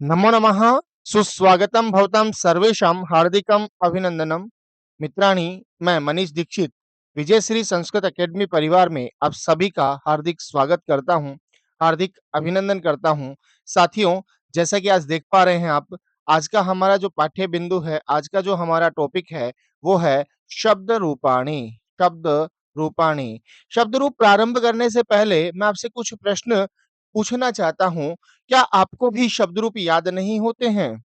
नमो नमः। सुस्वागतम भवतां सर्वेषां हार्दिकम अभिनंदनम। मित्राणि, मैं मनीष दीक्षित विजयश्री संस्कृत एकेडमी परिवार में आप सभी का हार्दिक स्वागत करता हूं, हार्दिक अभिनंदन करता हूं। साथियों, जैसा कि आज देख पा रहे हैं आप, आज का हमारा जो पाठ्य बिंदु है, आज का जो हमारा टॉपिक है, वो है शब्द रूपाणी। शब्द रूपाणी। शब्द रूप प्रारंभ करने से पहले मैं आपसे कुछ प्रश्न पूछना चाहता हूं। क्या आपको भी शब्द रूप याद नहीं होते हैं?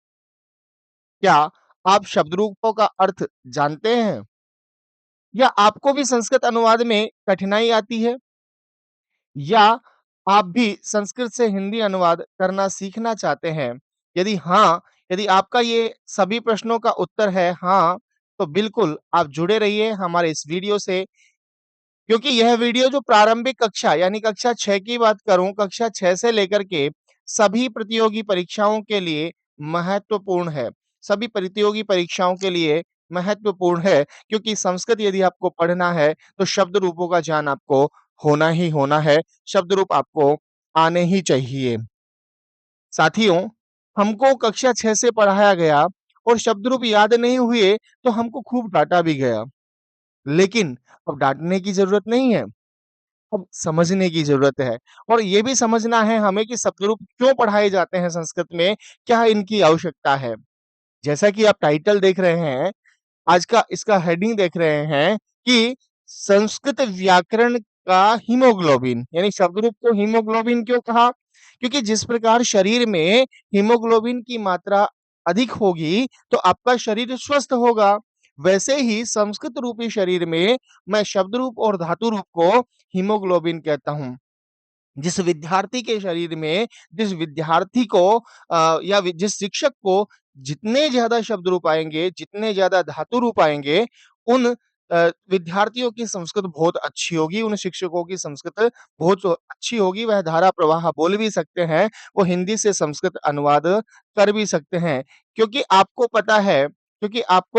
क्या आप शब्द रूपों का अर्थ जानते हैं? या आपको भी संस्कृत अनुवाद में कठिनाई आती है? या आप भी संस्कृत से हिंदी अनुवाद करना सीखना चाहते हैं? यदि हाँ, यदि आपका ये सभी प्रश्नों का उत्तर है हाँ, तो बिल्कुल आप जुड़े रहिए हमारे इस वीडियो से, क्योंकि यह वीडियो जो प्रारंभिक कक्षा यानी कक्षा 6 की बात करूं, कक्षा 6 से लेकर के सभी प्रतियोगी परीक्षाओं के लिए महत्वपूर्ण है। सभी प्रतियोगी परीक्षाओं के लिए महत्वपूर्ण है, क्योंकि संस्कृत यदि आपको पढ़ना है तो शब्द रूपों का ज्ञान आपको होना ही होना है। शब्द रूप आपको आने ही चाहिए। साथियों, हमको कक्षा 6 से पढ़ाया गया और शब्द रूप याद नहीं हुए तो हमको खूब डांटा भी गया। लेकिन अब डांटने की जरूरत नहीं है, अब समझने की ज़रूरत है। और ये भी समझना है हमें कि शब्द रूप क्यों पढ़ाए जाते हैं संस्कृत में, क्या इनकी आवश्यकता है? जैसा कि आप टाइटल देख रहे हैं, आज का इसका हेडिंग देख रहे हैं कि संस्कृत व्याकरण का हीमोग्लोबिन, यानी शब्द रूप को हीमोग्लोबिन क्यों कहा? क्योंकि जिस प्रकार शरीर में हीमोग्लोबिन की मात्रा अधिक होगी, तो आपका शरीर स्वस्थ होगा। वैसे ही संस्कृत रूपी शरीर में मैं शब्द रूप और धातु रूप को हीमोग्लोबिन कहता हूँ। जिस विद्यार्थी के शरीर में, जिस विद्यार्थी को जिस शिक्षक को जितने ज्यादा शब्द रूप आएंगे, जितने ज्यादा धातु रूप आएंगे, उन विद्यार्थियों की संस्कृत बहुत अच्छी होगी, उन शिक्षकों की संस्कृत बहुत अच्छी होगी। वह धारा प्रवाह बोल भी सकते हैं, वो हिंदी से संस्कृत अनुवाद कर भी सकते हैं। क्योंकि आपको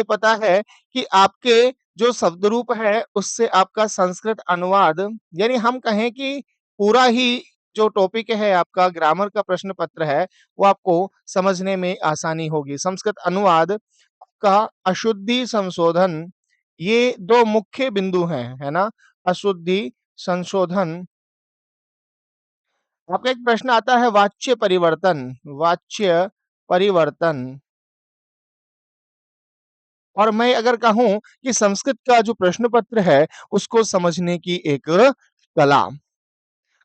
पता है कि आपके जो शब्द रूप है उससे आपका संस्कृत अनुवाद, यानी हम कहें कि पूरा ही जो टॉपिक है आपका ग्रामर का प्रश्न पत्र है, वो आपको समझने में आसानी होगी। संस्कृत अनुवाद का अशुद्धि संशोधन, ये दो मुख्य बिंदु हैं, है ना? अशुद्धि संशोधन। आपका एक प्रश्न आता है वाच्य परिवर्तन, वाच्य परिवर्तन। और मैं अगर कहूं कि संस्कृत का जो प्रश्न पत्र है उसको समझने की एक कला,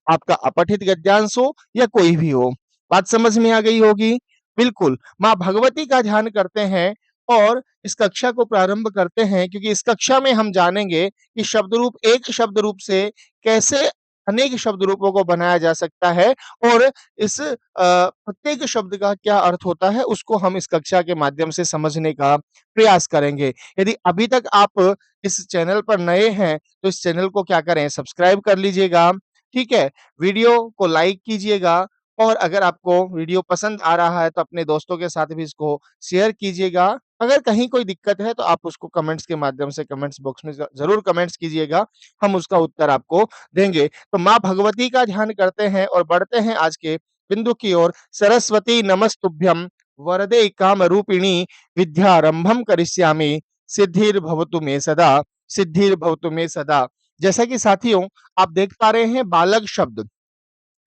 आपका अपठित गद्यांश हो या कोई भी हो, बात समझ में आ गई होगी। बिल्कुल, माँ भगवती का ध्यान करते हैं और इस कक्षा को प्रारंभ करते हैं, क्योंकि इस कक्षा में हम जानेंगे कि शब्द रूप एक शब्द रूप से कैसे अनेक शब्द रूपों को बनाया जा सकता है, और इस प्रत्येक शब्द का क्या अर्थ होता है उसको हम इस कक्षा के माध्यम से समझने का प्रयास करेंगे। यदि अभी तक आप इस चैनल पर नए हैं तो इस चैनल को क्या करें, सब्सक्राइब कर लीजिएगा। ठीक है, वीडियो को लाइक कीजिएगा, और अगर आपको वीडियो पसंद आ रहा है तो अपने दोस्तों के साथ भी इसको शेयर कीजिएगा। अगर कहीं कोई दिक्कत है तो आप उसको कमेंट्स के माध्यम से कमेंट्स बॉक्स में जरूर कमेंट्स कीजिएगा, हम उसका उत्तर आपको देंगे। तो माँ भगवती का ध्यान करते हैं और बढ़ते हैं आज के बिंदु की ओर। सरस्वती नमस्तुभ्यम वरदे काम रूपिणी विद्यारंभम करिष्यामि सिद्धिर्भवतु मे सदा, सिद्धिर्भवतु मे सदा। जैसा कि साथियों आप देख पा रहे हैं, बालक शब्द,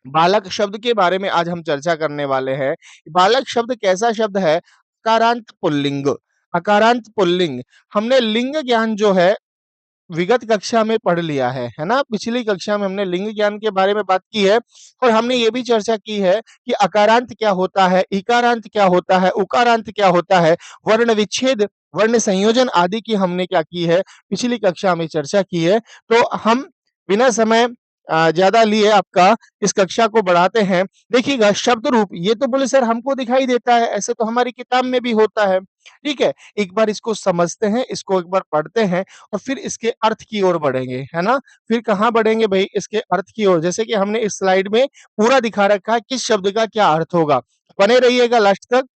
बालक शब्द के बारे में आज हम चर्चा करने वाले हैं। बालक शब्द कैसा शब्द है? अकारांत पुल्लिंग। अकारांत पुल्लिंग। हमने लिंग ज्ञान जो है विगत कक्षा में पढ़ लिया है ना? पिछली कक्षा में हमने लिंग ज्ञान के बारे में बात की है, और हमने ये भी चर्चा की है कि अकारांत क्या होता है, इकारांत क्या होता है, उकारांत क्या होता है, वर्ण विच्छेद, वर्ण संयोजन आदि की हमने क्या की है, पिछली कक्षा में चर्चा की है। तो हम बिना समय ज्यादा लिए आपका इस कक्षा को बढ़ाते हैं। देखिएगा, शब्द रूप, ये तो बोले सर हमको दिखाई देता है, ऐसे तो हमारी किताब में भी होता है। ठीक है, एक बार इसको समझते हैं, इसको एक बार पढ़ते हैं, और फिर इसके अर्थ की ओर बढ़ेंगे, है ना? फिर कहाँ बढ़ेंगे भाई? इसके अर्थ की ओर। जैसे कि हमने इस स्लाइड में पूरा दिखा रखा है किस शब्द का क्या अर्थ होगा। बने रहिएगा लास्ट तक।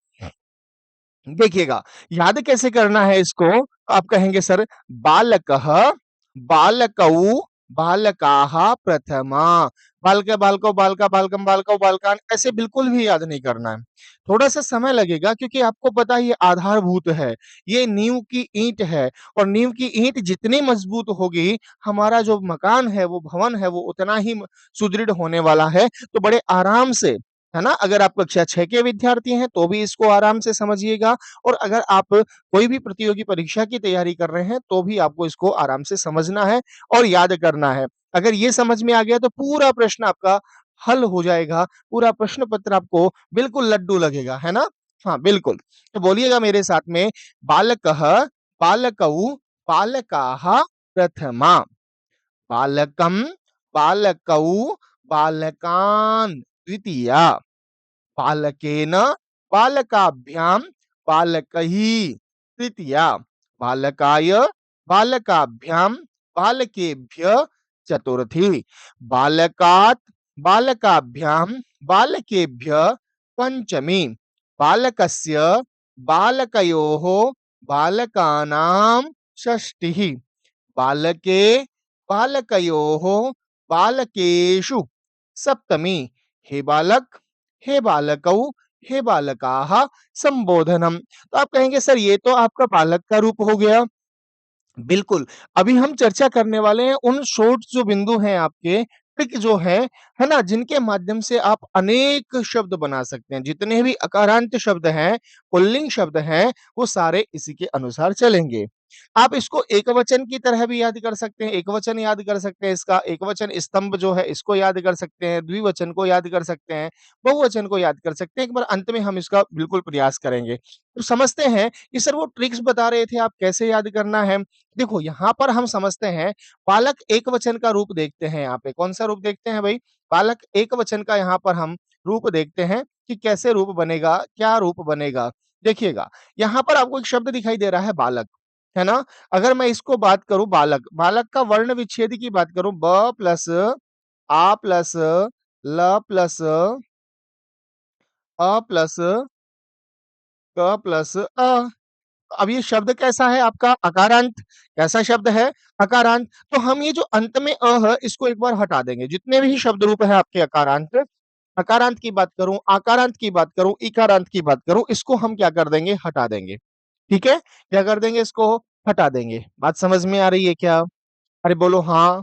देखिएगा, याद कैसे करना है इसको? आप कहेंगे सर बालकः, बालकौ, बालकाः प्रथमा। बालक, बालको, बालका, बालकम, बालकौ, बालकान, ऐसे बिल्कुल भी याद नहीं करना है। थोड़ा सा समय लगेगा क्योंकि आपको पता है ये आधारभूत है, ये नींव की ईंट है, और नींव की ईंट जितनी मजबूत होगी, हमारा जो मकान है, वो भवन है, वो उतना ही सुदृढ़ होने वाला है। तो बड़े आराम से, है ना, अगर आप कक्षा 6 के विद्यार्थी हैं तो भी इसको आराम से समझिएगा, और अगर आप कोई भी प्रतियोगी परीक्षा की तैयारी कर रहे हैं तो भी आपको इसको आराम से समझना है और याद करना है। अगर ये समझ में आ गया तो पूरा प्रश्न आपका हल हो जाएगा, पूरा प्रश्न पत्र आपको बिल्कुल लड्डू लगेगा, है ना? हाँ, बिल्कुल। तो बोलिएगा मेरे साथ में, बालकः, बालकौ, बालकाः प्रथमा। बालकं, बालकौ, बालकान् द्वितीया। बालकेन, बालकाभ्यां, बालकैः तृतीया। बालकाय, बालकाभ्यां, बालकेभ्य चतुर्थी। बालकात्, बालकाभ्यां, बालकेभ्य पंचमी। बालकस्य, बालकयोः, बालकानां षष्टिः। बालके, बालकयोः, बालकेषु सप्तमी। हे बालक, हे बालकौ, हे बालकाः संबोधनम। तो आप कहेंगे सर ये तो आपका बालक का रूप हो गया। बिल्कुल, अभी हम चर्चा करने वाले हैं उन शॉर्ट जो बिंदु हैं आपके, ट्रिक जो है ना? जिनके माध्यम से आप अनेक शब्द बना सकते हैं। जितने भी अकारांत शब्द हैं, पुल्लिंग शब्द हैं, वो सारे इसी के अनुसार चलेंगे। आप इसको एकवचन की तरह भी याद कर सकते हैं, एकवचन याद कर सकते हैं इसका, एकवचन स्तंभ जो है इसको याद कर सकते हैं, द्विवचन को याद कर सकते हैं, बहुवचन को याद कर सकते हैं। एक बार अंत में हम इसका बिल्कुल प्रयास करेंगे। तो समझते हैं कि सर वो ट्रिक्स बता रहे थे आप कैसे याद करना है। देखो यहाँ पर हम समझते हैं, बालक एक वचन का रूप देखते हैं। यहाँ पे कौन सा रूप देखते हैं भाई? बालक एक वचन का यहाँ पर हम रूप देखते हैं कि कैसे रूप बनेगा, क्या रूप बनेगा। देखिएगा, यहाँ पर आपको एक शब्द दिखाई दे रहा है बालक, है ना? अगर मैं इसको बात करूं बालक, बालक का वर्ण विच्छेद की बात करूं, ब प्लस आ प्लस ल प्लस अ प्लस क प्लस अ। अब ये शब्द कैसा है आपका? अकारांत। कैसा शब्द है? अकारांत। तो हम ये जो अंत में अ है इसको एक बार हटा देंगे। जितने भी शब्द रूप है आपके अकारांत, अकारांत की बात करूं, आकारांत की बात करूं, इकारांत की बात करूं, इसको हम क्या कर देंगे? हटा देंगे। ठीक है? क्या कर देंगे? इसको हटा देंगे। बात समझ में आ रही है क्या? अरे बोलो हाँ।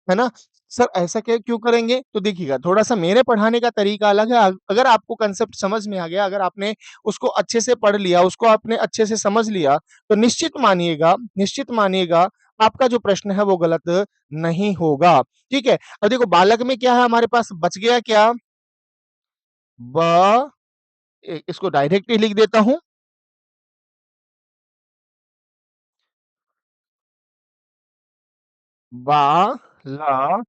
है ना? सर ऐसा क्या क्यों करेंगे? तो देखिएगा, थोड़ा-सा मेरे पढ़ाने का तरीका अलग है। अगर आपको कांसेप्ट समझ में आ गया, अगर आपने उसको अच्छे से पढ़ लिया, उसको आपने अच्छे से समझ लिया, तो निश्चित मानिएगा आपका जो प्रश्न है वो गलत नहीं होगा। ठीक है? अब देखो बालक में क्या है हमारे पास? बच गया क्या? ब, इसको डायरेक्ट ही लिख देता हूँ। बा, ला,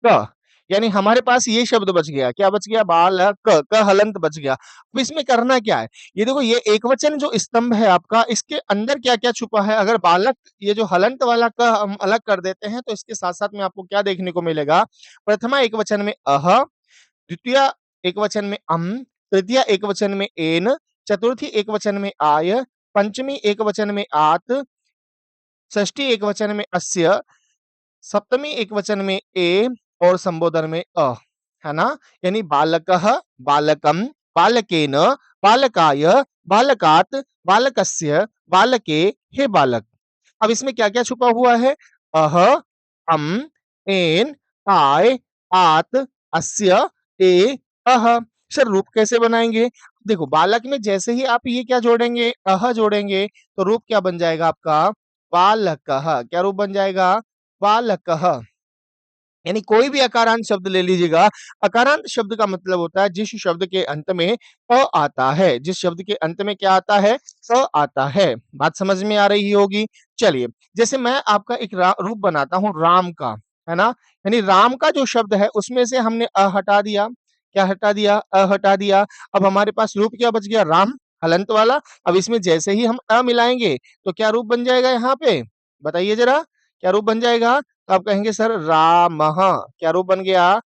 क, यानी हमारे पास ये शब्द बच गया। क्या बच गया? बालक, क हलंत बच गया। अब इसमें करना क्या है? ये देखो, ये एकवचन जो स्तंभ है आपका, इसके अंदर क्या-क्या छुपा है? अगर बालक, ये जो हलंत वाला क हम अलग कर देते हैं तो इसके साथ-साथ में आपको क्या देखने को मिलेगा? प्रथमा एकवचन में अह, द्वितीय एकवचन में तृतीय एकवचन में एन, चतुर्थी एकवचन में आय, पंचमी एकवचन में आत, षष्ठी एकवचन में अस्य, सप्तमी एकवचन में ए, और संबोधन में अ, है ना? यानी बालकः, बालकं, बालकेन, बालकाय, बालकात्, बालकस्य, बालके, हे बालक। अब इसमें क्या-क्या छुपा हुआ है? अह, अम, एन, आय, आत, अस्य, ए, अह। सर रूप कैसे बनाएंगे? देखो बालक में जैसे ही आप ये क्या जोड़ेंगे? अह जोड़ेंगे, तो रूप क्या बन जाएगा आपका? बालकः। क्या रूप बन जाएगा? बालकः। यानी कोई भी अकारांत शब्द ले लीजिएगा। अकारांत शब्द का मतलब होता है जिस शब्द के अंत में अ आता है, जिस शब्द के अंत में क्या आता है? अ आता है। बात समझ में आ रही होगी। चलिए, जैसे मैं आपका एक रूप बनाता हूँ राम का, है ना? यानी राम का जो शब्द है उसमें से हमने अ हटा दिया। क्या हटा दिया? अ हटा दिया। अब हमारे पास रूप क्या बच गया? राम, हलंत वाला। अब इसमें जैसे ही हम अ मिलाएंगे तो क्या रूप बन जाएगा यहाँ पे? बताइए जरा, क्या रूप बन जाएगा? तो आप कहेंगे सर रामः। क्या रूप बन गया?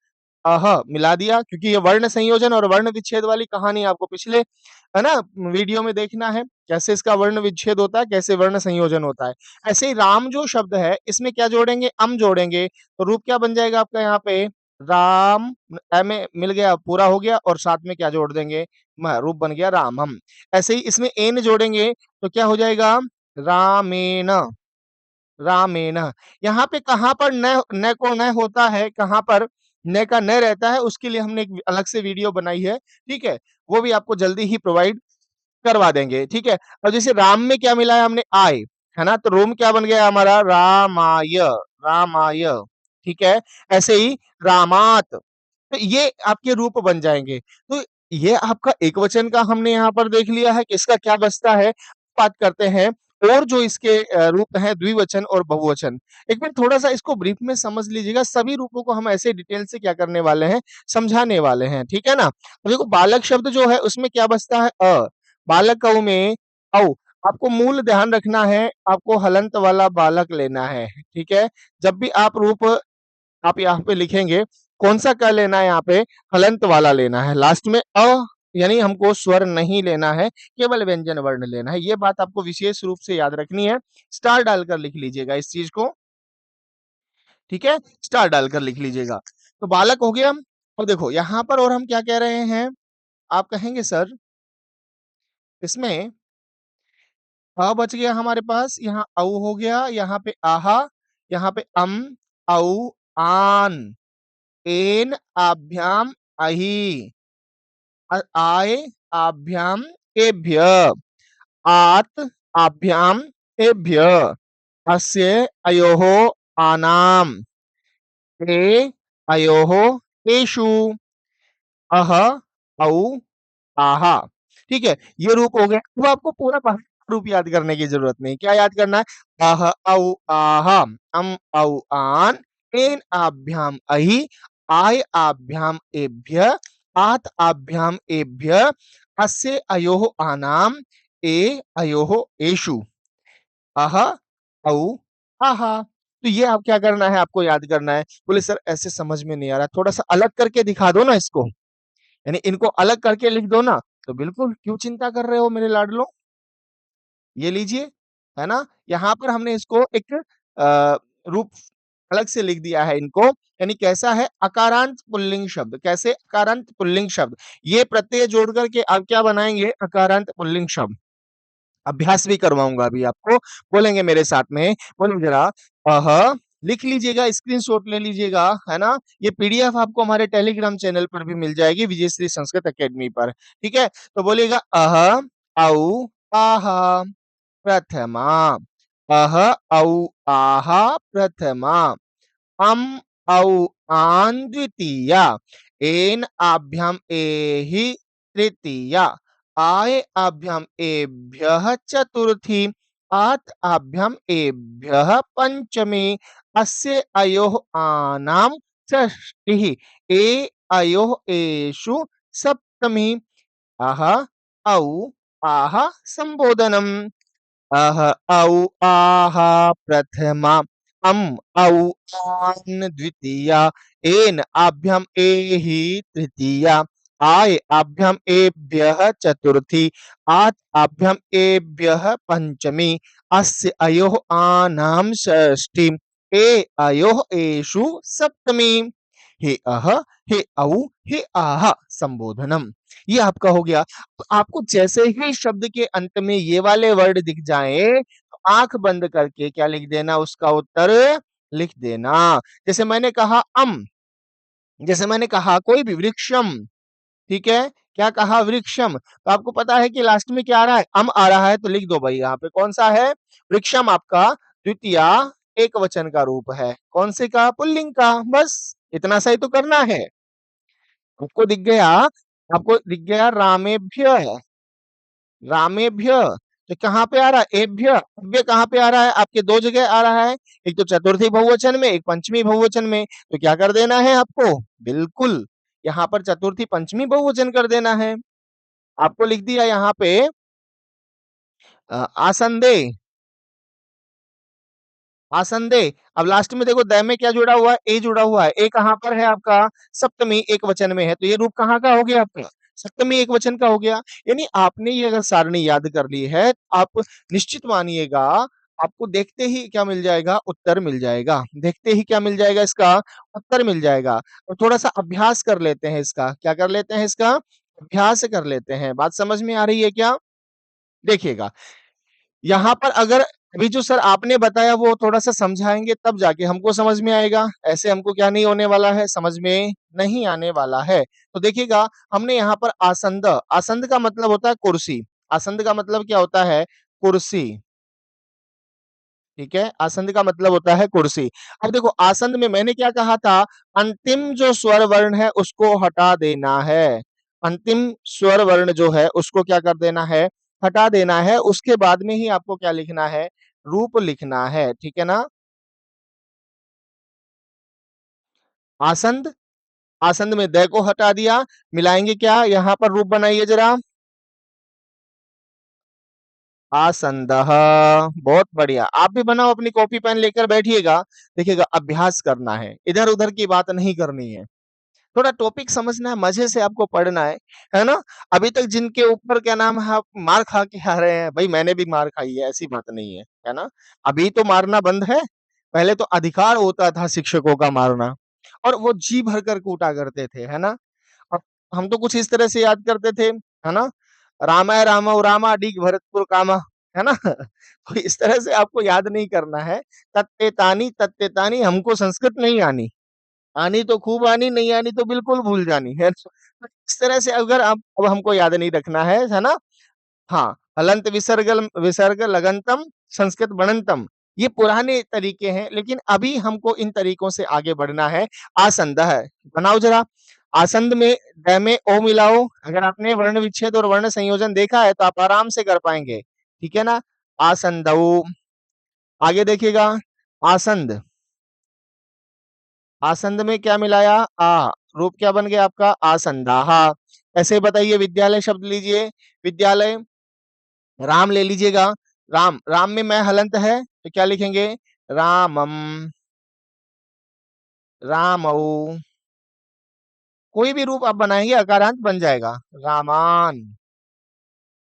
अह मिला दिया, क्योंकि ये वर्ण संयोजन और वर्ण विच्छेद वाली कहानी आपको पिछले है ना वीडियो में देखना है, कैसे इसका वर्ण विच्छेद होता है, कैसे वर्ण संयोजन होता है। ऐसे ही राम जो शब्द है, इसमें क्या जोड़ेंगे? अम जोड़ेंगे, तो रूप क्या बन जाएगा आपका यहाँ पे? राम, अ में मिल गया, पूरा हो गया, और साथ में क्या जोड़ देंगे? रूप बन गया रामम। ऐसे ही इसमें एन जोड़ेंगे तो क्या हो जाएगा? रामेण, रामेण। यहाँ पे कहाँ पर न को न होता है, कहाँ पर न का न रहता है, उसके लिए हमने एक अलग से वीडियो बनाई है, ठीक है? वो भी आपको जल्दी ही प्रोवाइड करवा देंगे, ठीक है? और जैसे राम में क्या मिला है हमने? आय, है ना? तो रोम क्या बन गया हमारा? रामाय, रामाय, ठीक है? ऐसे ही रामात, तो ये आपके रूप बन जाएंगे। तो ये आपका एकवचन का हमने यहाँ पर देख लिया है कि इसका क्या बचता है। बात करते हैं और जो इसके रूप हैं द्विवचन और बहुवचन। एक बार थोड़ा सा इसको ब्रीफ में समझ लीजिएगा, सभी रूपों को हम ऐसे डिटेल से क्या करने वाले हैं, समझाने वाले हैं, ठीक है ना? तो देखो बालक शब्द जो है उसमें क्या बचता है? बालक में औ, आपको मूल ध्यान रखना है, आपको हलंत वाला बालक लेना है, ठीक है? जब भी आप रूप आप यहाँ पे लिखेंगे, कौन सा क लेना है यहाँ पे? हलंत वाला लेना है। लास्ट में यानी हमको स्वर नहीं लेना है, केवल व्यंजन वर्ण लेना है। ये बात आपको विशेष रूप से याद रखनी है। स्टार डालकर लिख लीजिएगा इस चीज को, ठीक है? स्टार डालकर लिख लीजिएगा। तो बालक हो गया। और देखो यहाँ पर और हम क्या कह रहे हैं? आप कहेंगे सर इसमें बच गया हमारे पास, यहाँ औ हो गया, यहाँ पे आहा, यहाँ पे औ, आन, एन, आभ्याम, अहि, आय, आभ्याम, एभ्य, आत, आभ्याम, एभ्य, अस्य, अयोः, आनाम, ए, अयोः, एषु, अह, औ, आहा। ठीक है, ये रूप हो गए। अब आपको पूरा रूप याद करने की जरूरत नहीं। क्या याद करना है? आह, औ, आहा, औ, आन, एन, आभ्याम, अहि, आय, आभ्याम, एभ्य, आत, आभ्याम, एभ्य, अस्य, अयोः, आनाम, ए, अयोः, एषु, अह, औ, आहा। तो ये आप क्या करना है? आपको याद करना है। बोले सर ऐसे समझ में नहीं आ रहा, थोड़ा सा अलग करके दिखा दो ना इसको, यानी इनको अलग करके लिख दो ना। तो बिल्कुल, क्यों चिंता कर रहे हो मेरे लाडलो? ये लीजिए, है ना? यहाँ पर हमने इसको एक रूप अलग से लिख दिया है इनको, यानी कैसा है? अकारांत पुल्लिंग शब्द। कैसे अकारांत पुल्लिंग शब्द? ये प्रत्यय जोड़ करके आप क्या बनाएंगे? अकारांत पुल्लिंग शब्द। अभ्यास भी करवाऊंगा अभी आपको, बोलेंगे मेरे साथ में, बोलो जरा। अह, लिख लीजिएगा, स्क्रीनशॉट ले लीजिएगा, है ना? ये पीडीएफ आपको हमारे टेलीग्राम चैनल पर भी मिल जाएगी, विजयश्री संस्कृत एकेडमी पर, ठीक है? तो बोलिएगा अह, औ, आहा, प्रथमा, अह, औ, आहा, प्रथमा, अम, औ, आन, द्वितीया, एन, आभ्याम, एहि, तृतीया, आय, आभ्याम, एभ्यः, चतुर्थी, आत, आभ्याम, एभ्यः, पंचमी, अस्य, अयोः, आनां, षष्टिः, ए, अयोः, एषु, सप्तमी, अह, औ, आह, संबोधनम्। अह, औ, आह, प्रथमा, अम, औ, आन, द्वितीया, एन, आभ्याम, एहि, तृतीया, आय, आभ्याम, एभ्यः, चतुर्थी, आत, आभ्याम, एभ्यः, पंचमी, अस्य, अयोः, आनां, षष्ठी, ए, अयोः, एषु, सप्तमी। हे अह, हे औ, हे आह, संबोधनम। ये आपका हो गया। तो आपको जैसे ही शब्द के अंत में ये वाले वर्ड दिख जाए, तो आंख बंद करके क्या लिख देना? उसका उत्तर लिख देना। जैसे मैंने कहा जैसे मैंने कहा कोई भी वृक्षम, ठीक है? क्या कहा? वृक्षम। तो आपको पता है कि लास्ट में क्या आ रहा है? आ रहा है, तो लिख दो भाई यहाँ पे कौन सा है? वृक्षम आपका द्वितीया एक वचन का रूप है। कौन से का? पुल्लिंग का। बस इतना सा ही तो करना है। आपको दिख गया, आपको दिख गया रामेभ्य, रामेभ्य। तो कहाँ पे आ रहा है? एभ्य। अभ्य कहाँ पे आ रहा है? आपके दो जगह आ रहा है, एक तो चतुर्थी बहुवचन में, एक पंचमी बहुवचन में। तो क्या कर देना है आपको? बिल्कुल यहाँ पर चतुर्थी पंचमी बहुवचन कर देना है। आपको लिख दिया यहाँ पे आसंदे, आसंदे। अब लास्ट में देखो द में क्या जुड़ा हुआ है, ए जुड़ा हुआ है। ए कहाँ पर है आपका, सप्तमी एक वचन में है, तो ये रूप कहाँ का हो गया आपका, सप्तमी एक वचन का हो गया। यानी आपने ये अगर सारणी याद कर ली है, आप निश्चित मानिएगा आपको देखते ही क्या मिल जाएगा, उत्तर मिल जाएगा। देखते ही क्या मिल जाएगा, इसका उत्तर मिल जाएगा। और थोड़ा सा अभ्यास कर लेते हैं इसका, क्या कर लेते हैं इसका, अभ्यास कर लेते हैं। बात समझ में आ रही है क्या? देखिएगा, यहाँ पर अगर अभी जो सर आपने बताया वो थोड़ा सा समझाएंगे तब जाके हमको समझ में आएगा, ऐसे हमको क्या नहीं होने वाला है, समझ में नहीं आने वाला है। तो देखिएगा, हमने यहाँ पर आसंद, आसंद का मतलब होता है कुर्सी, आसंद का मतलब क्या होता है, कुर्सी। ठीक है, आसंद का मतलब होता है कुर्सी। अब देखो आसंद में मैंने क्या कहा था, अंतिम जो स्वर वर्ण है उसको हटा देना है। अंतिम स्वर वर्ण जो है उसको क्या कर देना है, हटा देना है। उसके बाद में ही आपको क्या लिखना है, रूप लिखना है। ठीक है ना, आसंद, आसंद में द को हटा दिया, मिलाएंगे क्या, यहाँ पर रूप बनाइए जरा, आसंदः। बहुत बढ़िया, आप भी बनाओ, अपनी कॉपी पेन लेकर बैठिएगा। देखिएगा, अभ्यास करना है, इधर उधर की बात नहीं करनी है, थोड़ा टॉपिक समझना है, मजे से आपको पढ़ना है ना। अभी तक जिनके ऊपर क्या नाम है आप मार खा के आ रहे हैं, भाई मैंने भी मार खाई है, ऐसी बात नहीं है ना। अभी तो मारना बंद है, पहले तो अधिकार होता था शिक्षकों का मारना, और वो जी भर कर कूटा करते थे, है ना। अब हम तो कुछ इस तरह से याद करते थे, है ना, रामाय रामौ रामा डीग भरतपुर कामा, है ना। तो इस तरह से आपको याद नहीं करना है। तत्ते तानी, हमको संस्कृत नहीं आनी, आनी तो खूब आनी, नहीं आनी तो बिल्कुल भूल जानी है। तो इस तरह से अगर आप, अब हमको याद नहीं रखना है ना। हाँ, हलंत विसर्ग, विसर्ग लगंतम, संस्कृत बनंतम, ये पुराने तरीके हैं, लेकिन अभी हमको इन तरीकों से आगे बढ़ना है। आसंद है, बनाओ जरा। आसंद में ड में ओ मिलाओ, अगर आपने वर्ण विच्छेद और वर्ण संयोजन देखा है तो आप आराम से कर पाएंगे। ठीक है ना, आसंदऊ। आगे देखिएगा, आसंद, आसंद में क्या मिलाया, आ, रूप क्या बन गया आपका, आसंदाहा। ऐसे बताइए, विद्यालय शब्द लीजिए, विद्यालय, राम ले लीजिएगा, राम, राम में मैं हलंत है तो क्या लिखेंगे, रामम, रामऊ। कोई भी रूप आप बनाएंगे अकारांत बन जाएगा, रामान।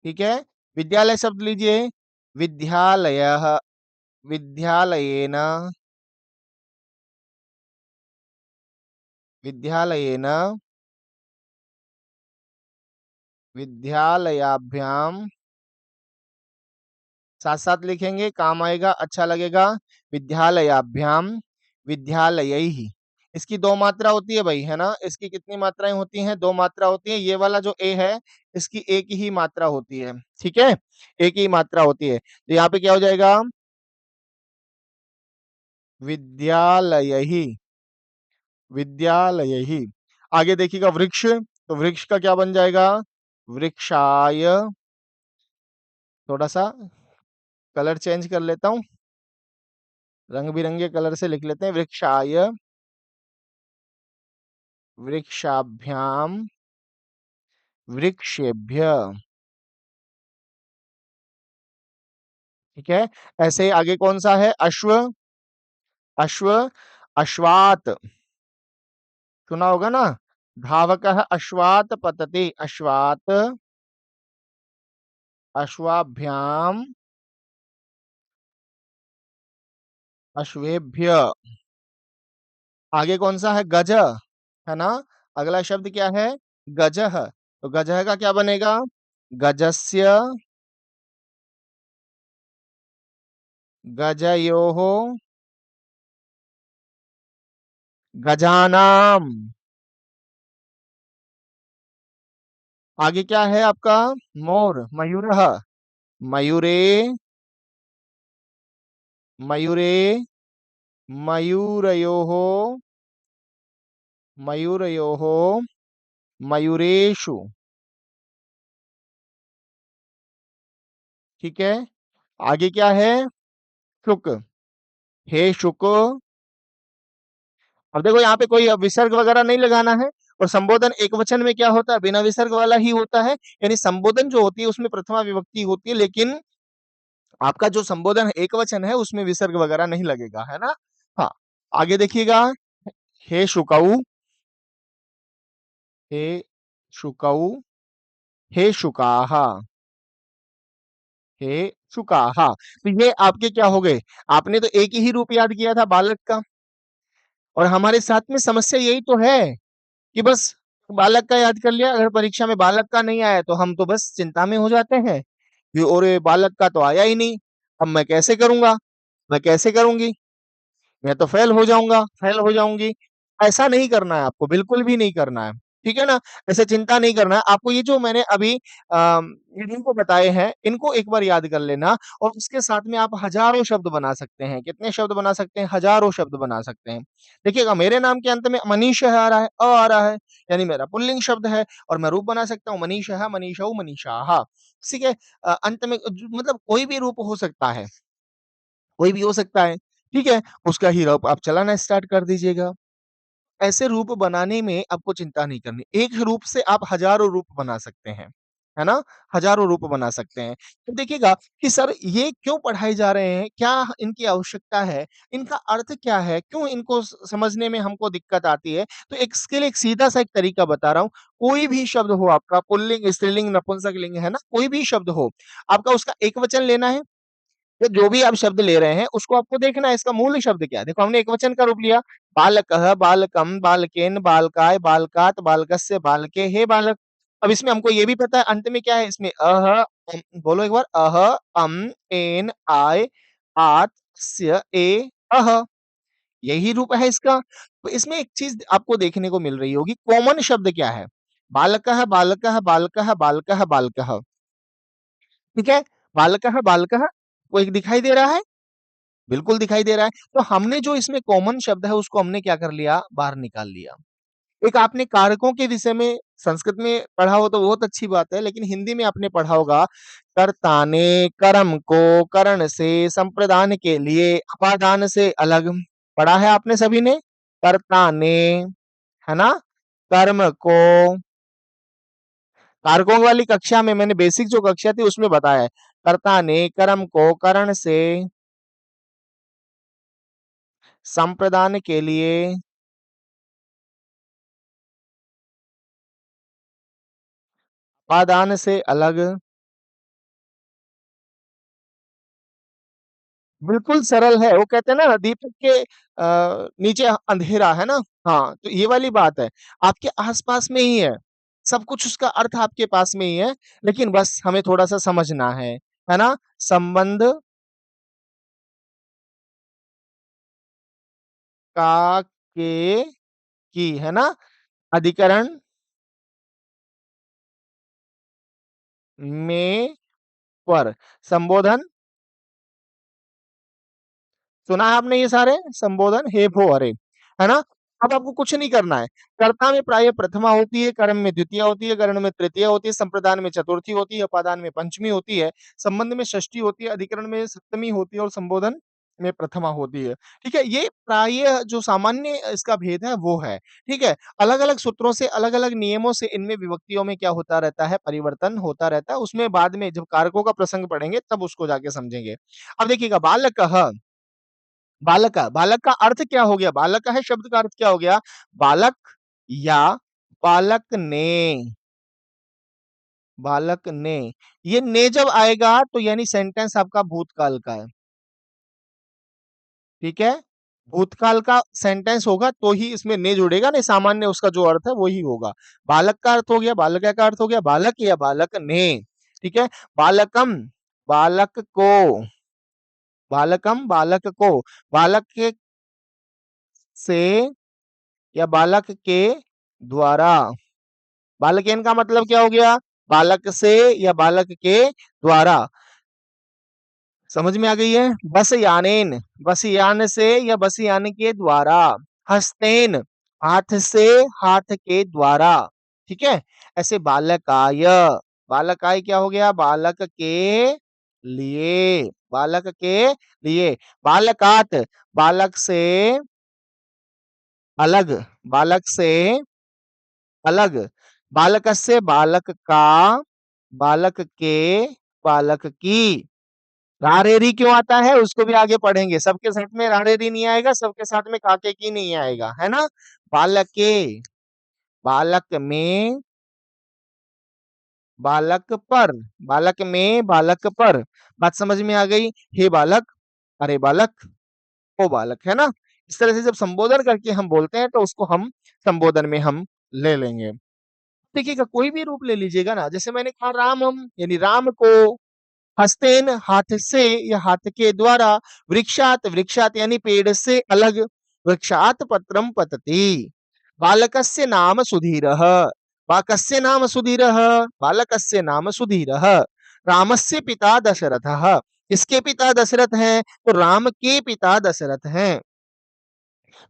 ठीक है, विद्यालय शब्द लीजिए, विद्यालय, विद्यालयेन, विद्यालयेन, विद्यालयाभ्याम, साथ साथ लिखेंगे, काम आएगा, अच्छा लगेगा। विद्यालयाभ्याम, विद्यालयैहि। इसकी दो मात्रा होती है भाई, है ना, इसकी कितनी मात्राएं होती हैं, दो मात्रा होती है। ये वाला जो ए है इसकी एक ही मात्रा होती है। ठीक है, एक ही मात्रा होती है, तो यहाँ पे क्या हो जाएगा, विद्यालयैहि, विद्यालयैहि। आगे देखिएगा, वृक्ष, तो वृक्ष का क्या बन जाएगा, वृक्षाय। थोड़ा सा कलर चेंज कर लेता हूँ, रंग बिरंगे कलर से लिख लेते हैं, वृक्षाय, वृक्षाभ्याम, वृक्षेभ्य। ठीक है, ऐसे ही आगे कौन सा है, अश्व, अश्व, अश्वात, सुना होगा ना, धावक अश्वात पतति, अश्वात, अश्वाभ्याम, अश्वेभ्य। आगे कौन सा है, गज, है ना, अगला शब्द क्या है, गजह, तो गजह का क्या बनेगा, गजस्य, गजयोः, गजानाम। आगे क्या है आपका, मोर, मयूरः, मयूरे, मयूरे, मयूरयोः, मयूरयोः, मयूरेषु। ठीक है, आगे क्या है, शुक, हे शुक। अब देखो यहाँ पे कोई विसर्ग वगैरह नहीं लगाना है, और संबोधन एक वचन में क्या होता है, बिना विसर्ग वाला ही होता है। यानी संबोधन जो होती है उसमें प्रथमा विभक्ति होती है, लेकिन आपका जो संबोधन एकवचन है उसमें विसर्ग वगैरह नहीं लगेगा, है ना। हाँ, आगे देखिएगा। हे शुकऊ, हे शुकऊ, हे शुकाहा, हे शुकाहा। तो ये आपके क्या हो गए? आपने तो एक ही रूप याद किया था बालक का, और हमारे साथ में समस्या यही तो है कि बस बालक का याद कर लिया, अगर परीक्षा में बालक का नहीं आया तो हम तो बस चिंता में हो जाते हैं कि और बालक का तो आया ही नहीं, अब मैं कैसे करूंगा, मैं कैसे करूंगी, मैं तो फेल हो जाऊंगा, फेल हो जाऊंगी। ऐसा नहीं करना है आपको, बिल्कुल भी नहीं करना है। ठीक है ना। ऐसे चिंता नहीं करना है आपको। ये जो मैंने अभी इनको बताए हैं, इनको एक बार याद कर लेना, और उसके साथ में आप हजारों शब्द बना सकते हैं। कितने शब्द बना सकते हैं? हजारों शब्द बना सकते हैं। देखिएगा, मेरे नाम के अंत में मनीष है आ रहा है, अ आ रहा है, यानी मेरा पुल्लिंग शब्द है, और मैं रूप बना सकता हूँ मनीष है, मनीषऊ, मनीषाहा। ठीक है। अंत में मतलब कोई भी रूप हो सकता है, कोई भी हो सकता है। ठीक है। उसका ही रूप आप चलाना स्टार्ट कर दीजिएगा। ऐसे रूप बनाने में आपको चिंता नहीं करनी। एक रूप से आप हजारों रूप बना सकते हैं, है ना? हजारों रूप बना सकते हैं। तो देखिएगा कि सर ये क्यों पढ़ाए जा रहे हैं? क्या इनकी आवश्यकता है? इनका अर्थ क्या है? क्यों इनको समझने में हमको दिक्कत आती है? तो एक इसके लिए एक सीधा-सा एक तरीका बता रहा हूँ। कोई भी शब्द हो आपका, पुल्लिंग, स्त्रीलिंग, नपुंसक लिंग, है ना? कोई भी शब्द हो, आपका उसका एकवचन लेना है। तो जो भी आप शब्द ले रहे हैं उसको आपको देखना है इसका मूल शब्द क्या है। देखो, हमने एकवचन का रूप लिया, बालकः, बालकम, बालकेन, बालकाय, बालकात, बालकस्य, बालके, हे बालक। अब इसमें हमको ये भी पता है अंत में क्या है, इसमें बोलो एक बार, एन, आय, आत, स्य, ए, अह। यही रूप है इसका। तो इसमें एक चीज आपको देखने को मिल रही होगी, कॉमन शब्द क्या है? बालकः, बालकः, बालकः, बालकः, बालकः। ठीक है। बालकः, बालकः, वो एक दिखाई दे रहा है, बिल्कुल दिखाई दे रहा है। तो हमने जो इसमें कॉमन शब्द है उसको हमने क्या कर लिया, बाहर निकाल लिया। एक आपने कारकों के विषय में संस्कृत में पढ़ा हो तो बहुत अच्छी बात है, लेकिन हिंदी में आपने पढ़ा होगा, कर्ता ने कर्म को करण से संप्रदान के लिए अपादान से अलग। पढ़ा है आपने सभी ने? कर्ता ने, है ना, कर्म को, कारकों वाली कक्षा में मैंने बेसिक जो कक्षा थी उसमें बताया है, कर्ता ने कर्म को करण से संप्रदान के लिए पादान से अलग। बिल्कुल सरल है। वो कहते हैं ना, दीपक के नीचे अंधेरा है ना। हाँ, तो ये वाली बात है, आपके आसपास में ही है, सब कुछ उसका अर्थ आपके पास में ही है, लेकिन बस हमें थोड़ा सा समझना है ना। संबंध का, के, की, है ना, अधिकरण में, पर, संबोधन। सुना है आपने ये सारे संबोधन, हे भो हरे, है ना। अब आपको कुछ नहीं करना है। कर्ता में प्राय प्रथमा होती है, कर्म में द्वितीय होती है, गण में तृतीय होती है, संप्रदान में चतुर्थी होती है, उपादान में पंचमी होती है, संबंध में षष्ठी होती है, अधिकरण में सप्तमी होती है, और संबोधन में प्रथमा होती है। ठीक है। ये प्राय जो सामान्य इसका भेद है वो है। ठीक है। अलग अलग सूत्रों से, अलग अलग नियमों से इनमें विभक्तियों में क्या होता रहता है, परिवर्तन होता रहता है। उसमें बाद में जब कारकों का प्रसंग पढ़ेंगे तब उसको जाके समझेंगे। अब देखिएगा, बालक, बालक का अर्थ क्या हो गया? बालक है शब्द का अर्थ क्या हो गया? बालक, या बालक ने, बालक ने। ये ने जब आएगा तो यानी सेंटेंस आपका भूतकाल का है। ठीक है। भूतकाल का सेंटेंस होगा तो ही इसमें ने जुड़ेगा, नहीं सामान्य उसका जो अर्थ है वही होगा। बालक का अर्थ हो गया, बालक का अर्थ हो गया बालक या बालक ने। ठीक है। बालकम, बालक को, बालकम, बालक को, बालक के से या बालक के द्वारा। बालकेन का मतलब क्या हो गया? बालक से या बालक के द्वारा। समझ में आ गई है? बस यानेन, बस यान से या बस यान के द्वारा। हस्तेन, हाथ से, हाथ के द्वारा। ठीक है। ऐसे बालकाय, बालकाय क्या हो गया? बालक के लिए, बालक के लिए। बालकात, बालक से अलग, बालक से अलग। बालक से बालक का, बालक के, बालक की। रारेरी क्यों आता है उसको भी आगे पढ़ेंगे। सबके साथ में रारेरी नहीं आएगा, सबके साथ में काके की नहीं आएगा, है ना। बालके, बालक में, बालक पर, बालक में, बालक पर। बात समझ में आ गई। हे बालक, अरे बालक, ओ बालक, है ना। इस तरह से जब संबोधन करके हम बोलते हैं तो उसको हम संबोधन में हम ले लेंगे। देखिएगा कोई भी रूप ले लीजिएगा ना, जैसे मैंने कहा रामम यानी राम को, हस्तेन हाथ से या हाथ के द्वारा, वृक्षात, वृक्षात यानी पेड़ से अलग, वृक्षात पत्रम पतति, बालकस्य नाम सुधीरः, बालकस्य नाम सुधीरः, बालकस्य नाम सुधीरः, रामस्य पिता दशरथः। किसके पिता दशरथ हैं? तो राम के पिता दशरथ हैं।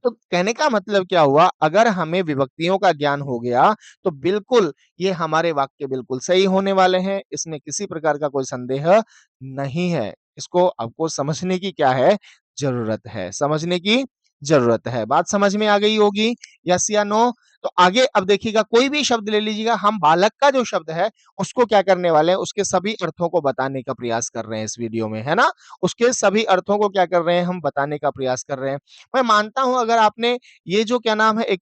तो कहने का मतलब क्या हुआ, अगर हमें विभक्तियों का ज्ञान हो गया तो बिल्कुल ये हमारे वाक्य बिल्कुल सही होने वाले हैं, इसमें किसी प्रकार का कोई संदेह नहीं है। इसको आपको समझने की क्या है, जरूरत है, समझने की जरूरत है। बात समझ में आ गई होगी, यस या नो। तो आगे अब देखिएगा कोई भी शब्द ले लीजिएगा, हम बालक का जो शब्द है उसको क्या करने वाले हैं, उसके सभी अर्थों को बताने का प्रयास कर रहे हैं इस वीडियो में, है ना। उसके सभी अर्थों को क्या कर रहे हैं, हम बताने का प्रयास कर रहे हैं। मैं मानता हूं अगर आपने ये जो क्या नाम है एक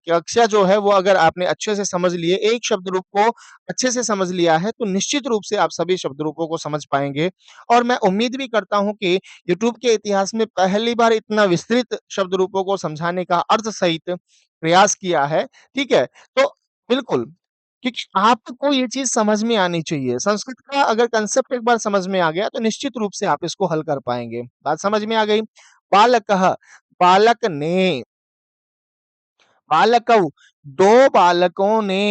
कक्षा जो है वो अगर आपने अच्छे से समझ लिए, एक शब्द रूप को अच्छे से समझ लिया है तो निश्चित रूप से आप सभी शब्द रूपों को समझ पाएंगे। और मैं उम्मीद भी करता हूं कि यूट्यूब के इतिहास में पहली बार इतना विस्तृत शब्द रूपों को समझाने का अर्थ सहित प्रयास किया है। ठीक है, तो बिल्कुल, क्योंकि आपको ये चीज समझ में आनी चाहिए। संस्कृत का अगर कंसेप्ट एक बार समझ में आ गया तो निश्चित रूप से आप इसको हल कर पाएंगे। बात समझ में आ गई। बालकः, बालक ने, बालकौ, दो बालकों ने,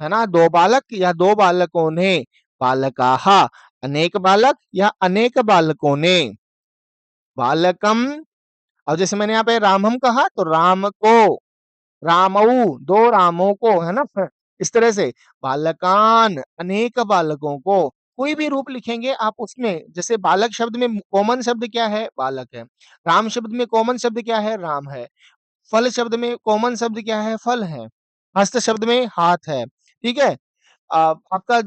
है ना, दो बालक या दो बालकों ने, बालकाः, अनेक बालक या अनेक बालकों ने, बालकम, और जैसे मैंने यहाँ पे रामम कहा तो राम को, रामऊ, दो रामों को, है ना। इस तरह से बालकान, अनेक बालकों को, कोई भी रूप लिखेंगे आप उसमें, जैसे बालक शब्द में कॉमन शब्द क्या है, बालक है। राम शब्द में कॉमन शब्द क्या है, राम है। फल शब्द में कॉमन शब्द क्या है, फल है। हस्त शब्द में हाथ है। ठीक है। आपका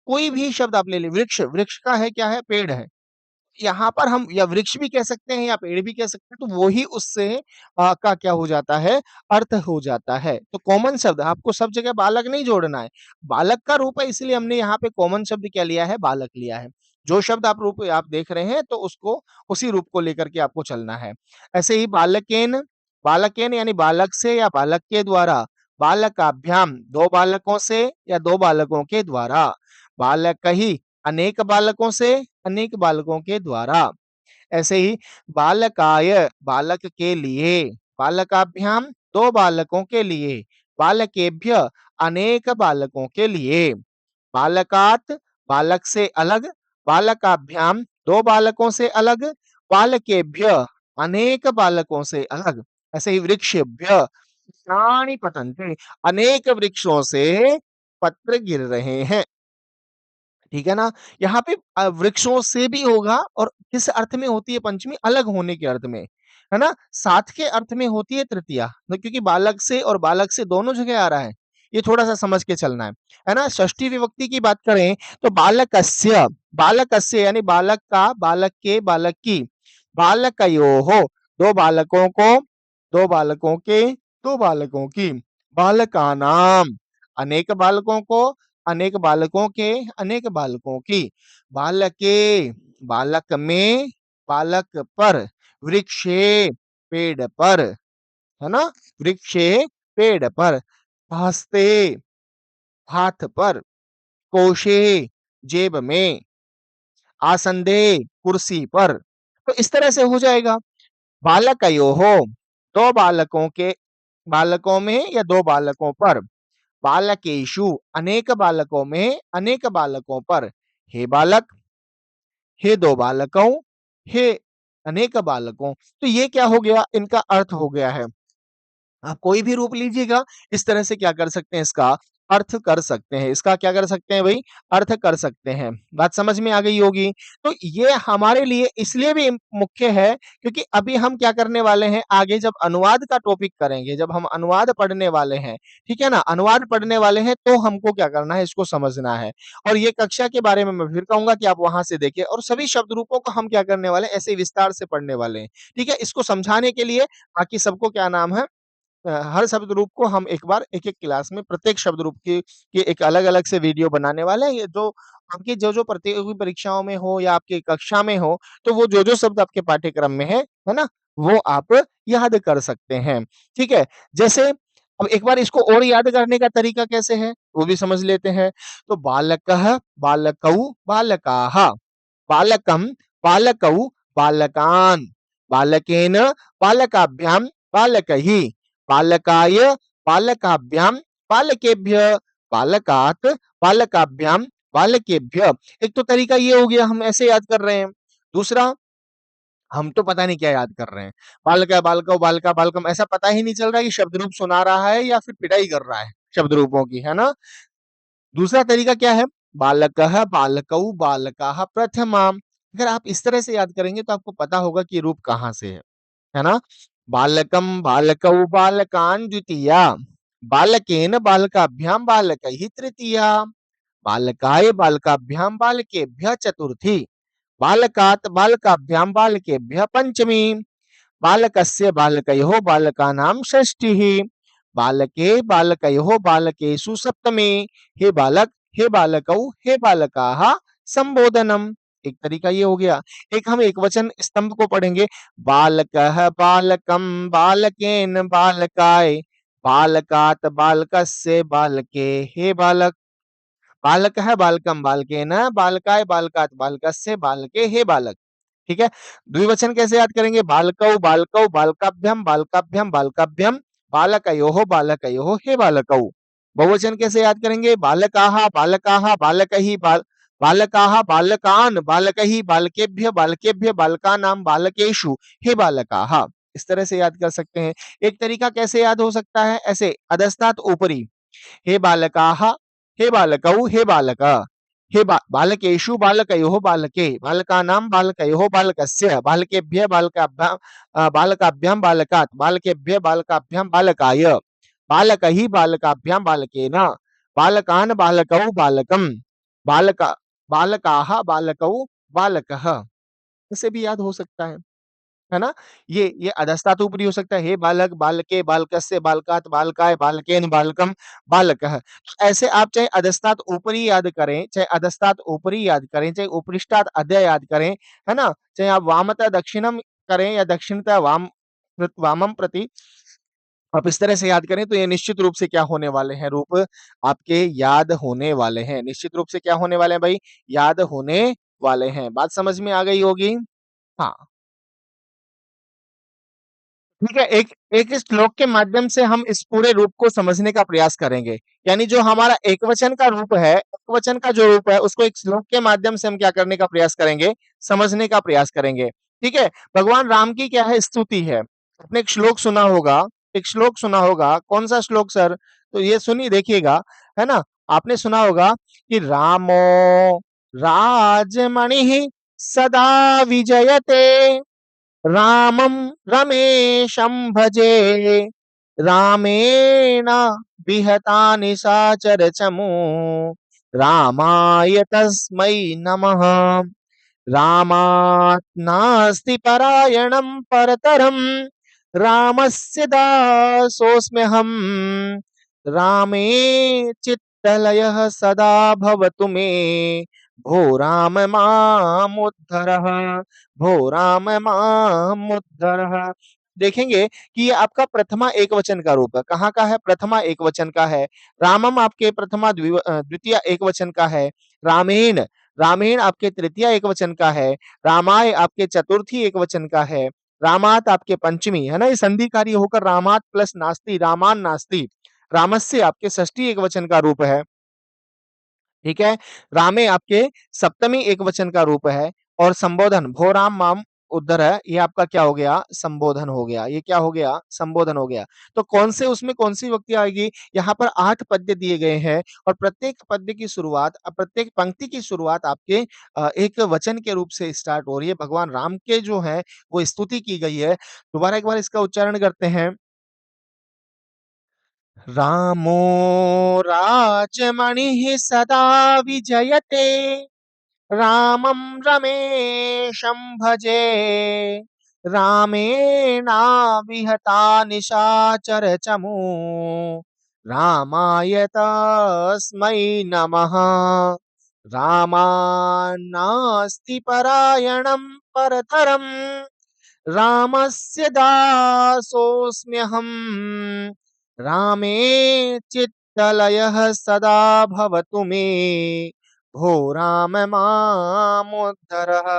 कोई भी शब्द आप ले लीजिए, वृक्ष, वृक्ष का है क्या है, पेड़ है। यहाँ पर हम या वृक्ष भी कह सकते हैं या पेड़ भी कह सकते हैं, तो वो ही उससे का क्या हो जाता है, अर्थ हो जाता है। तो कॉमन शब्द आपको सब जगह बालक नहीं जोड़ना है, बालक का रूप है इसलिए हमने यहाँ पे कॉमन शब्द क्या लिया है, बालक लिया है। जो शब्द आप रूप आप देख रहे हैं तो उसको उसी रूप को लेकर के आपको चलना है। ऐसे ही बालकेन, बालकेन यानी बालक से या बालक के द्वारा, बालकाभ्याम, दो बालकों से या दो बालकों के द्वारा, बालक ही, अनेक बालकों से, अनेक बालकों के द्वारा। ऐसे ही बालकाय, बालक के लिए, बालकाभ्याम, दो बालकों के लिए, बालकेभ्य, अनेक बालकों के लिए, बालकात, बालक से अलग, बालकाभ्याम, दो बालकों से अलग, बालकेभ्य, अनेक बालकों से अलग। ऐसे ही वृक्षेभ्य, वृक्षाणि पतन्ते, अनेक वृक्षों से पत्र गिर रहे हैं। ठीक है ना। यहाँ पे वृक्षों से भी होगा और किस अर्थ में होती है पंचमी, अलग होने के अर्थ में, है ना। साथ के अर्थ में होती है तृतीया, क्योंकि बालक से और बालक से दोनों जगह आ रहा है, ये थोड़ा सा समझ के चलना है ना। षष्ठी विभक्ति की बात करें तो बालकस्य, बालकस्य यानी बालक का, बालक के, बालक की, बालकयोः, दो बालकों को, दो बालकों के, दो बालकों की, बालकानाम, अनेक बालकों को, अनेक बालकों के, अनेक बालकों की, बालके, बालक में, बालक पर, वृक्षे, पेड़ पर, है ना, वृक्षे, पेड़ पर, हस्ते, हाथ पर, कोशे, जेब में, आसंदे, कुर्सी पर। तो इस तरह से हो जाएगा। बालकयोः, दो बालकों के, बालकों में या दो बालकों पर, बालकेषु, अनेक बालकों में, अनेक बालकों पर, हे बालक, हे दो बालकों, हे अनेक बालकों। तो ये क्या हो गया, इनका अर्थ हो गया है। आप कोई भी रूप लीजिएगा, इस तरह से क्या कर सकते हैं, इसका अर्थ कर सकते हैं। इसका क्या कर सकते हैं भाई? अर्थ कर सकते हैं। बात समझ में आ गई होगी। तो ये हमारे लिए इसलिए भी मुख्य है क्योंकि अभी हम क्या करने वाले हैं, आगे जब अनुवाद का टॉपिक करेंगे, जब हम अनुवाद पढ़ने वाले हैं, ठीक है ना? अनुवाद पढ़ने वाले हैं तो हमको क्या करना है, इसको समझना है। और ये कक्षा के बारे में मैं फिर कहूंगा कि आप वहां से देखिए, और सभी शब्द रूपों को हम क्या करने वाले हैं, ऐसे विस्तार से पढ़ने वाले हैं। ठीक है, इसको समझाने के लिए बाकी सबको क्या नाम है, हर शब्द रूप को हम एक बार एक-एक क्लास में प्रत्येक शब्द रूप की एक अलग-अलग से वीडियो बनाने वाले हैं। ये जो आपकी जो प्रतियोगी परीक्षाओं में हो या आपकी कक्षा में हो, तो वो जो शब्द आपके पाठ्यक्रम में है ना? वो आप याद कर सकते हैं। ठीक है? जैसे अब एक बार इसको और याद करने का तरीका कैसे है, वो भी समझ लेते हैं। तो बालकः, बालकौ, बालकाः, बालकं, बालकौ, बालकान्, बालकेन, बालकाभ्यां, बालकैः, बालकाय, बालकाभ्यां, बालकेभ्यः, बालकात्, बालकाभ्यां, बालकेभ्यः। एक तो तरीका ये हो गया, हम ऐसे याद कर रहे हैं। दूसरा, हम तो पता नहीं क्या याद कर रहे हैं। बालका, बालकौ, बालका, बालकम, ऐसा पता ही नहीं चल रहा है कि शब्द रूप सुना रहा है या फिर पिटाई कर रहा है शब्द रूपों की, है ना? दूसरा तरीका क्या है? बालकः, बालकौ, बालकाः प्रथमाम्। अगर आप इस तरह से याद करेंगे तो आपको पता होगा कि ये रूप कहाँ से है ना? बालकं, बालकौ, बालकान् द्वितीया, बालकेन, बालकाभ्यां, बालकैः तृतीया, बालकाय, बालकाभ्यां, बालकेभ्यः चतुर्थी, बालकात्, बालकाभ्यां, बालकेभ्यः पंचमी, बालकस्य, बालकयोः, बालकानां षष्ठिः, बालके, बालकयोः, बालकेषु सप्तमी, हे बालक, हे बालकौ, हे बालकाः संबोधनम। एक तरीका ये हो गया। एक हम एक वचन स्तंभ को पढ़ेंगे। बालकः, बालकम, बालकेन, बालकाय, बालकात्, बालकस्य, बालके, हे बालक, बालकः, बालकम, बालकेन, बालकाय, बालकात्, बालकस्य, बालके, हे बालक। ठीक है, द्विवचन कैसे याद करेंगे? बालकौ, बालकौ, बालकाभ्याम, बालकाभ्याम, बालकाभ्याम, बालकयोः, बालकयोः, हे बालकौ। बहुवचन कैसे याद करेंगे? बालकाः, बालकाः, बालकैः, बालकाः, बालकान्, बालकैः, बालकेभ्यः, बालकेभ्यः, बालकानां, बालकेषु, हे बालकाः। इस तरह से याद कर सकते हैं। एक तरीका कैसे याद हो सकता है? ऐसे अधस्तात् ऊपरी, हे बालकाः, हे बालकौ, हे बालक, हे बालकेषु, बालकयोः, बालके, बालकानां, बालकयोः, बालकस्य, बालकेभ्यः, बालकाभ्यां, बालकात्, बालकेभ्यः, बालकाभ्यां, बालकाय, बालकैः, बालकाभ्यां, बालकेन, बालकान्, बालकौ, बालकं, बालका, बालकाः, बालकौ, बालकः। इसे भी याद हो सकता है ना? ये अधस्तात् ऊपरी हो सकता है। हे बालक, बालके, बालकस्य, बालकात्, बालकाय, बालकेन, बालकम, बालकः। ऐसे आप चाहे अधस्तात् ऊपरी याद करें, चाहे अधस्तात् ऊपरी याद करें, चाहे उपरिष्टात् अधः याद करें, है ना? चाहे आप वामतः दक्षिणम करें या दक्षिणतः वामम प्रति आप इस तरह से याद करें तो ये निश्चित रूप से क्या होने वाले हैं, रूप आपके याद होने वाले हैं। निश्चित रूप से क्या होने वाले हैं भाई? याद होने वाले हैं। बात समझ में आ गई होगी? हाँ। ठीक है, एक एक श्लोक के माध्यम से हम इस पूरे रूप को समझने का प्रयास करेंगे। यानी जो हमारा एकवचन का रूप है, एकवचन का जो रूप है, उसको एक श्लोक के माध्यम से हम क्या करने का प्रयास करेंगे? समझने का प्रयास करेंगे। ठीक है? भगवान राम की क्या है? स्तुति है। आपने एक श्लोक सुना होगा, एक श्लोक सुना होगा। कौन-सा श्लोक सर? तो ये सुनिए देखिएगा, है ना? आपने सुना होगा कि रामो राजमणिः सदा विजयते, रामं रमेशं भजे, रामेण विहता निशाचर चमू, रामाय तस्मै नमः। रामात् नास्ति परायणं परतरं, रामस्य दासोऽस्म्यहम्, रामे चित्तलयः सदा भवतु मे, भो राम मामुद्धरः, भो राम मामुद्धरः। देखेंगे कि ये आपका प्रथमा एकवचन का रूप है। कहाँ का है? प्रथमा एकवचन का है। रामम आपके प्रथमा द्वितीय एकवचन का है। रामेण, रामेण आपके तृतीय एकवचन का है। रामाय आपके चतुर्थी एकवचन का है। रामात आपके पंचमी, है ना? ये संधि कार्य होकर रामात प्लस नास्ति, रामान नास्ति। रामस्य आपके षष्ठी एकवचन का रूप है। ठीक है? रामे आपके सप्तमी एकवचन का रूप है और संबोधन भो राम माम उद्धर है, ये आपका क्या हो गया? संबोधन हो गया। ये क्या हो गया? संबोधन हो गया। तो कौन से उसमें कौन-सी विभक्ति आएगी? यहाँ पर 8 पद्य दिए गए हैं और प्रत्येक पद्य की शुरुआत प्रत्येक पंक्ति की शुरुआत आपके एक वचन के रूप से स्टार्ट हो रही है। भगवान राम के जो है वो स्तुति की गई है। दोबारा एक बार इसका उच्चारण करते हैं। रामो राजमणिः सदा विजयते रामं रमेशं भजे रामेणाविहता निशाचरचमू रामाय तस्मै नमः रामान्नास्ति परायणं परतरम् रामस्य दासोऽस्म्यहम् रामे चित्तलयः सदा भवतु मे भो राम मामुद्धरः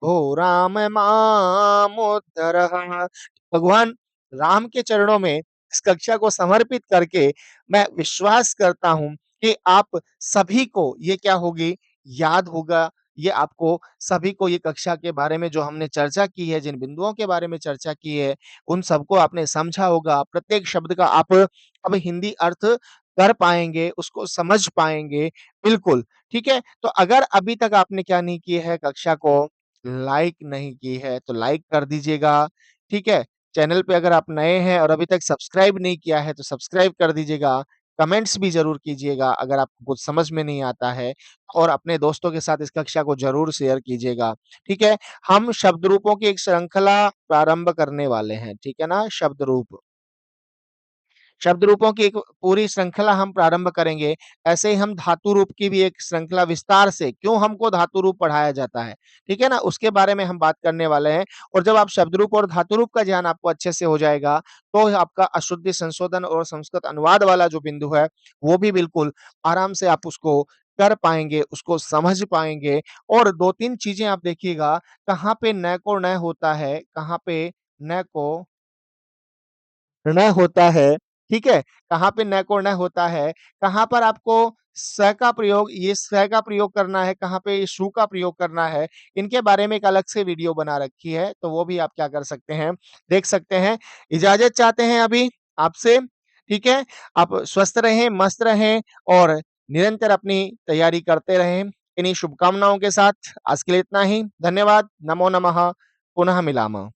भो राम मामुद्धरः। भगवान राम के चरणों में इस कक्षा को समर्पित करके मैं विश्वास करता हूं कि आप सभी को ये क्या होगी? याद होगा। ये आपको सभी को ये कक्षा के बारे में जो हमने चर्चा की है, जिन बिंदुओं के बारे में चर्चा की है, उन सबको आपने समझा होगा। प्रत्येक शब्द का आप अब हिंदी अर्थ कर पाएँगे, उसको समझ पाएँगे, बिल्कुल, ठीक है? तो अगर अभी तक आपने क्या नहीं किया है, कक्षा को लाइक नहीं की है, तो लाइक कर दीजिएगा, ठीक है? चैनल पे अगर आप नए हैं और अभी तक सब्सक्राइब नहीं किया है, तो सब्सक्राइब कर दीजिएगा। कमेंट्स भी ज़रूर कीजिएगा अगर आपको कुछ समझ में नहीं आता है और अपने दोस्तों के साथ इस कक्षा को ज़रूर शेयर कीजिएगा, ठीक है? हम शब्द रूपों की एक श्रृंखला प्रारंभ करने वाले हैं, ठीक है ना? शब्द रूप। शब्द रूपों की एक पूरी श्रृंखला हम प्रारंभ करेंगे। ऐसे ही हम धातु रूप की भी एक श्रृंखला विस्तार से क्यों हमको धातु रूप पढ़ाया जाता है, ठीक है ना? उसके बारे में हम बात करने वाले हैं और जब आप शब्द रूप और धातु रूप का ज्ञान आपको अच्छे से हो जाएगा, तो आपका अशुद्धि संशोधन और संस्कृत अनुवाद वाला जो बिंदु है, वो भी बिल्कुल आराम से आप उसको कर पाएँगे, उसको समझ पाएँगे और 2-3 चीज़ें आप देखिएगा, कहाँ पे न को न होता है, कहाँ पे न को न होता है, ठीक है? कहाँ पे न को न होता है, कहाँ पर आपको स का प्रयोग ये स का प्रयोग करना है, कहाँ पे शु का प्रयोग करना है, इनके बारे में एक अलग से वीडियो बना रखी है, तो वो भी आप क्या कर सकते हैं, देख सकते हैं। इजाज़त चाहते हैं अभी आपसे, ठीक है? आप स्वस्थ रहें, मस्त रहें और निरंतर अपनी तैयारी करते रहें। इन्हीं शुभकामनाओं के साथ आज के लिए इतना ही। धन्यवाद। नमो नमः। पुनः मिलामः।